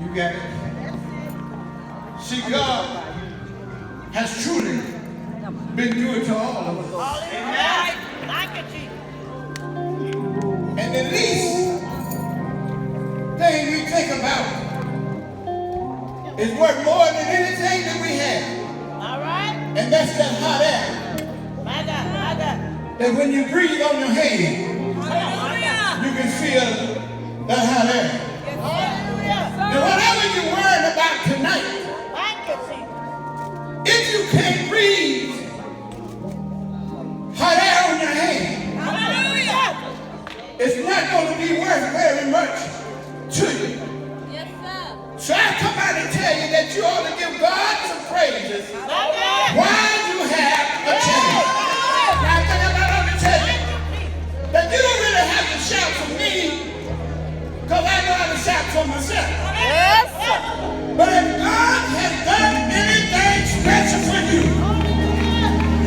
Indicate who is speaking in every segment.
Speaker 1: You got it? See, God has truly been good to all of us.
Speaker 2: Amen. Thank you, Jesus.
Speaker 1: And the least thing we think about is worth more than anything that we have.
Speaker 2: All right.
Speaker 1: And that's that hot air.
Speaker 2: My God, my God.
Speaker 1: That when you breathe on your head,
Speaker 2: Hallelujah.
Speaker 1: you can feel that hot air.
Speaker 2: Hallelujah.
Speaker 1: And whatever you're worried about tonight,
Speaker 2: Thank you, Jesus.
Speaker 1: if you can't breathe hot air on your hand,
Speaker 2: Hallelujah.
Speaker 1: it's not going to be worth very much to you.
Speaker 2: Yes, sir.
Speaker 1: So I come out and tell you that you ought to give God some praises
Speaker 2: Hallelujah.
Speaker 1: while you have a chance. Now I think I ought to tell you that you don't really have to shout for me, because I know how to shout for myself.
Speaker 2: Yes, sir.
Speaker 1: But if God has done anything special for you,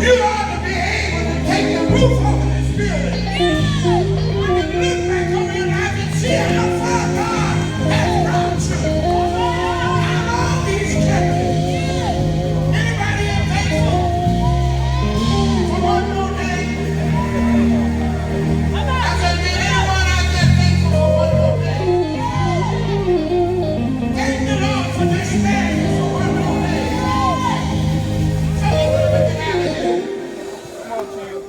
Speaker 1: you ought to be able to take the roof over this building. When you look back over your life and see how far God has brought you. How long He's kept you. Anybody here thankful for one more day? I said, did anyone out there thankful for one more day? Thank the Lord for this man for one more day. So we're looking out of here. Come on, Chill.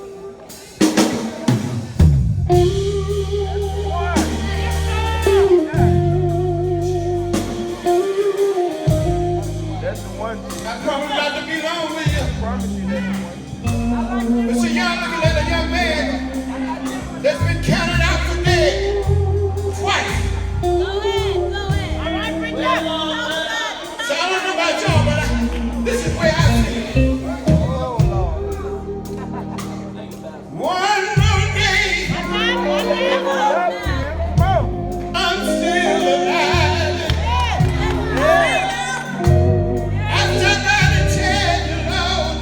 Speaker 3: That's the one.
Speaker 1: I promise not to be long with you.
Speaker 3: I promise you that's the one.
Speaker 1: But see, y'all looking at a young man that's been counted out for dead twice.
Speaker 2: Go ahead. All right, bring it up.
Speaker 1: So I don't know about y'all, but this is where I see it. One more day, I'm still alive. I somebody tell you, Lord,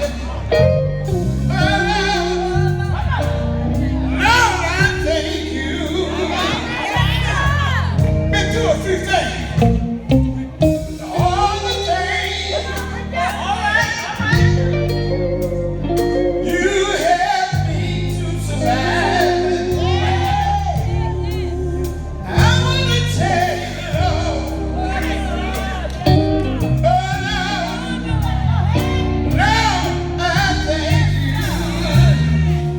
Speaker 1: Lord, I thank you. Been through a few things. All the things you helped me to survive. I want to tell you, Lord, Lord, I thank you.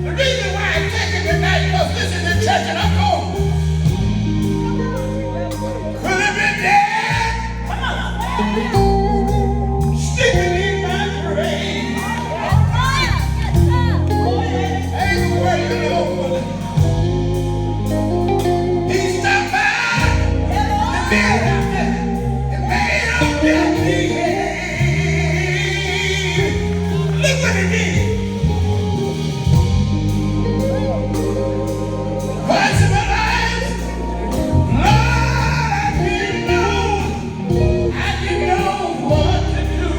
Speaker 1: The reason why I'm taking tonight because this is the church and I'm going. Could have been dead, sleeping in my grave. Ain't worried Lord. He stopped by and made up that behave. Look what he did. Voice of my life, Lord, I didn't know what to do.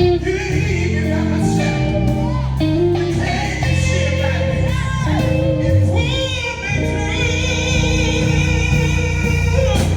Speaker 1: You didn't leave me by myself. You came and see about me. And pulled me through.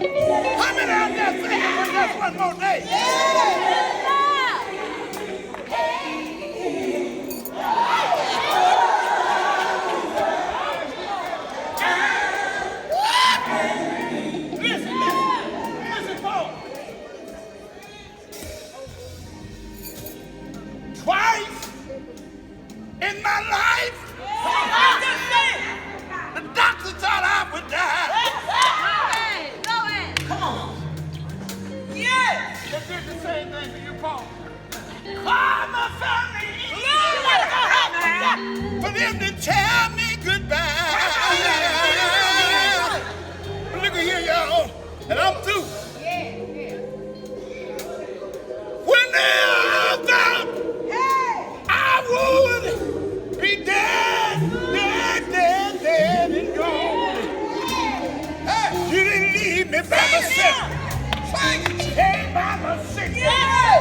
Speaker 1: How many out there thinking for just one more day? Listen, Paul. Twice in my life, the doctor thought I would die. They did the same thing to you, Paul. Call my family. For them to tell me goodbye. Look at here, y'all. And I'm through. When they all thought I would be dead and gone. Hey, you didn't leave me by myself. Came by myself.